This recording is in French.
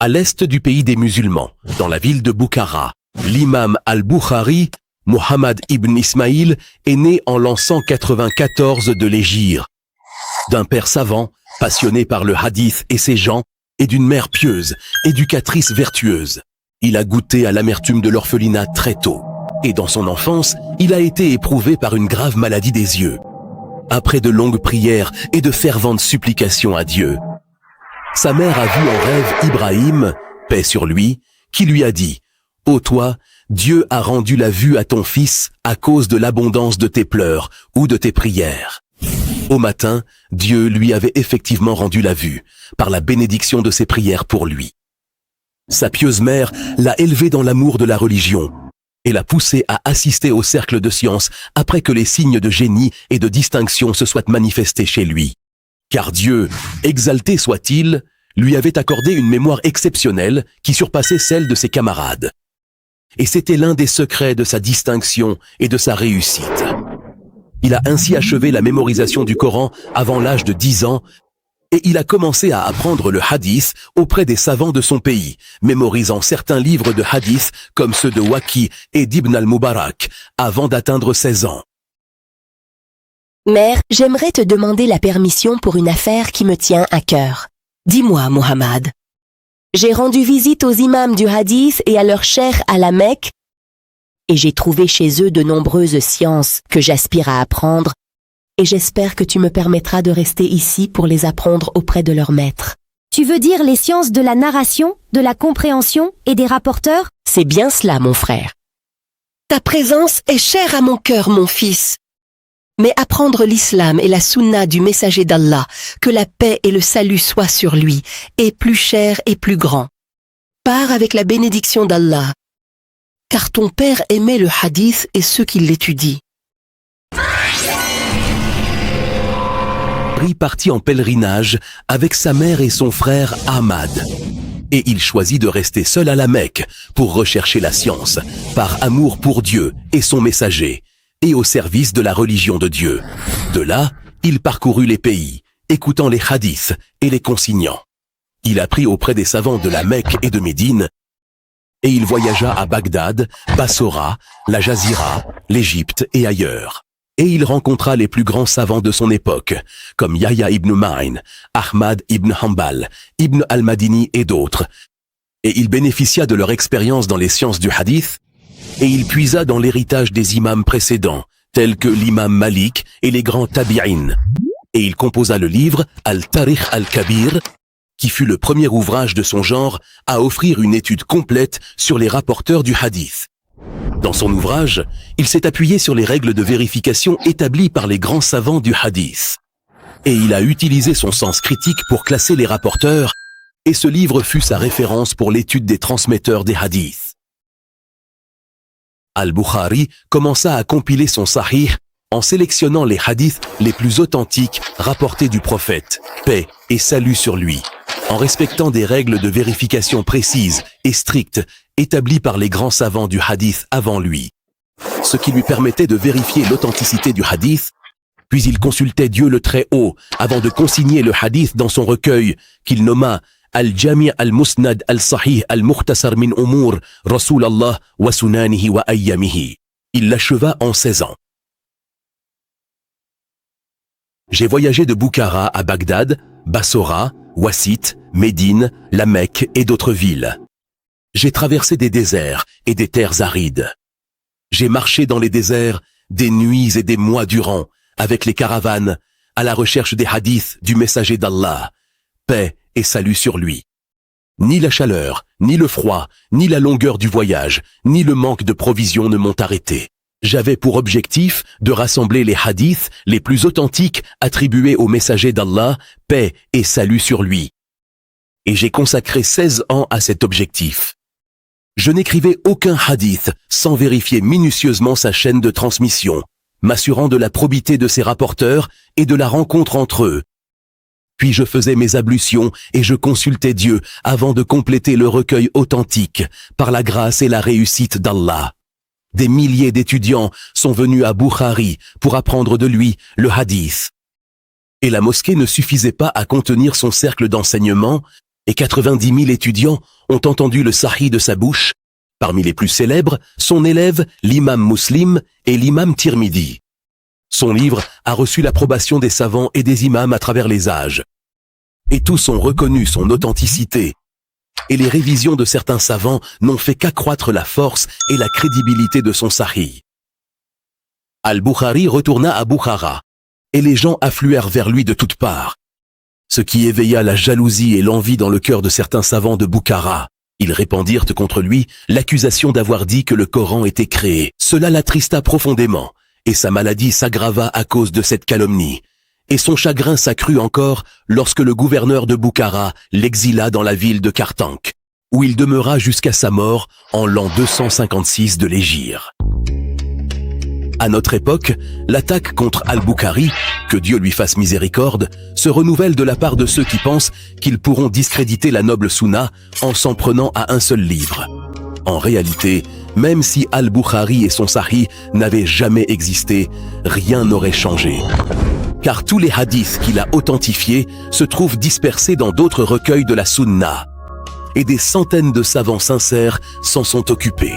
À l'est du pays des musulmans, dans la ville de Boukhara, l'imam al-Bukhari, Muhammad ibn Ismaïl, est né en l'an 194 de l'Hégire. D'un père savant, passionné par le hadith et ses gens, et d'une mère pieuse, éducatrice vertueuse. Il a goûté à l'amertume de l'orphelinat très tôt. Et dans son enfance, il a été éprouvé par une grave maladie des yeux. Après de longues prières et de ferventes supplications à Dieu, sa mère a vu en rêve Ibrahim, paix sur lui, qui lui a dit « Ô toi, Dieu a rendu la vue à ton fils à cause de l'abondance de tes pleurs ou de tes prières. » Au matin, Dieu lui avait effectivement rendu la vue, par la bénédiction de ses prières pour lui. Sa pieuse mère l'a élevé dans l'amour de la religion et l'a poussé à assister au cercle de science après que les signes de génie et de distinction se soient manifestés chez lui. Car Dieu, exalté soit-il, lui avait accordé une mémoire exceptionnelle qui surpassait celle de ses camarades. Et c'était l'un des secrets de sa distinction et de sa réussite. Il a ainsi achevé la mémorisation du Coran avant l'âge de 10 ans et il a commencé à apprendre le hadith auprès des savants de son pays, mémorisant certains livres de hadith comme ceux de Waki et d'Ibn al-Mubarak avant d'atteindre 16 ans. Mère, j'aimerais te demander la permission pour une affaire qui me tient à cœur. Dis-moi, Muhammad. J'ai rendu visite aux imams du hadith et à leurs cheikhs à la Mecque, et j'ai trouvé chez eux de nombreuses sciences que j'aspire à apprendre, et j'espère que tu me permettras de rester ici pour les apprendre auprès de leurs maîtres. Tu veux dire les sciences de la narration, de la compréhension et des rapporteurs? C'est bien cela, mon frère. Ta présence est chère à mon cœur, mon fils. Mais apprendre l'islam et la sunna du messager d'Allah, que la paix et le salut soient sur lui, est plus cher et plus grand. Pars avec la bénédiction d'Allah, car ton père aimait le hadith et ceux qui l'étudient. Il partit en pèlerinage avec sa mère et son frère Ahmad. Et il choisit de rester seul à la Mecque pour rechercher la science, par amour pour Dieu et son messager, et au service de la religion de Dieu. De là, il parcourut les pays, écoutant les hadiths et les consignant. Il apprit auprès des savants de la Mecque et de Médine, et il voyagea à Bagdad, Bassora, la Jazira, l'Égypte et ailleurs. Et il rencontra les plus grands savants de son époque, comme Yahya ibn Ma'in, Ahmad ibn Hanbal, Ibn al-Madini et d'autres. Et il bénéficia de leur expérience dans les sciences du hadith, et il puisa dans l'héritage des imams précédents, tels que l'imam Malik et les grands tabi'in. Et il composa le livre Al-Tarikh al-Kabir, qui fut le premier ouvrage de son genre à offrir une étude complète sur les rapporteurs du hadith. Dans son ouvrage, il s'est appuyé sur les règles de vérification établies par les grands savants du hadith. Et il a utilisé son sens critique pour classer les rapporteurs, et ce livre fut sa référence pour l'étude des transmetteurs des hadiths. Al-Bukhari commença à compiler son Sahih en sélectionnant les hadiths les plus authentiques rapportés du prophète, paix et salut sur lui, en respectant des règles de vérification précises et strictes établies par les grands savants du hadith avant lui, ce qui lui permettait de vérifier l'authenticité du hadith, puis il consultait Dieu le Très-Haut avant de consigner le hadith dans son recueil qu'il nomma Al-Jami' al-Musnad al-Sahih al-Mukhtasar min Umur Rasulallah wa Sunanihi wa Ayyamihi. Il l'acheva en 16 ans. J'ai voyagé de Boukhara à Bagdad, Bassora, Wassit, Médine, la Mecque et d'autres villes. J'ai traversé des déserts et des terres arides. J'ai marché dans les déserts des nuits et des mois durant, avec les caravanes, à la recherche des hadiths du messager d'Allah, paix et salut sur lui. Ni la chaleur, ni le froid, ni la longueur du voyage, ni le manque de provisions ne m'ont arrêté. J'avais pour objectif de rassembler les hadiths les plus authentiques attribués au messager d'Allah, paix et salut sur lui. Et j'ai consacré 16 ans à cet objectif. Je n'écrivais aucun hadith sans vérifier minutieusement sa chaîne de transmission, m'assurant de la probité de ses rapporteurs et de la rencontre entre eux. Puis je faisais mes ablutions et je consultais Dieu avant de compléter le recueil authentique par la grâce et la réussite d'Allah. Des milliers d'étudiants sont venus à Bukhari pour apprendre de lui le hadith. Et la mosquée ne suffisait pas à contenir son cercle d'enseignement, et 90 000 étudiants ont entendu le Sahih de sa bouche. Parmi les plus célèbres, son élève, l'imam Muslim et l'imam Tirmidhi. Son livre a reçu l'approbation des savants et des imams à travers les âges. Et tous ont reconnu son authenticité. Et les révisions de certains savants n'ont fait qu'accroître la force et la crédibilité de son Sahih. Al-Bukhari retourna à Bukhara, et les gens affluèrent vers lui de toutes parts. Ce qui éveilla la jalousie et l'envie dans le cœur de certains savants de Bukhara. Ils répandirent contre lui l'accusation d'avoir dit que le Coran était créé. Cela l'attrista profondément, et sa maladie s'aggrava à cause de cette calomnie. Et son chagrin s'accrut encore lorsque le gouverneur de Bukhara l'exila dans la ville de Kartank, où il demeura jusqu'à sa mort en l'an 256 de l'Hégire. À notre époque, l'attaque contre Al-Bukhari, que Dieu lui fasse miséricorde, se renouvelle de la part de ceux qui pensent qu'ils pourront discréditer la noble Sunna en s'en prenant à un seul livre. En réalité, même si Al-Bukhari et son Sahih n'avaient jamais existé, rien n'aurait changé. Car tous les hadiths qu'il a authentifiés se trouvent dispersés dans d'autres recueils de la Sunna. Et des centaines de savants sincères s'en sont occupés.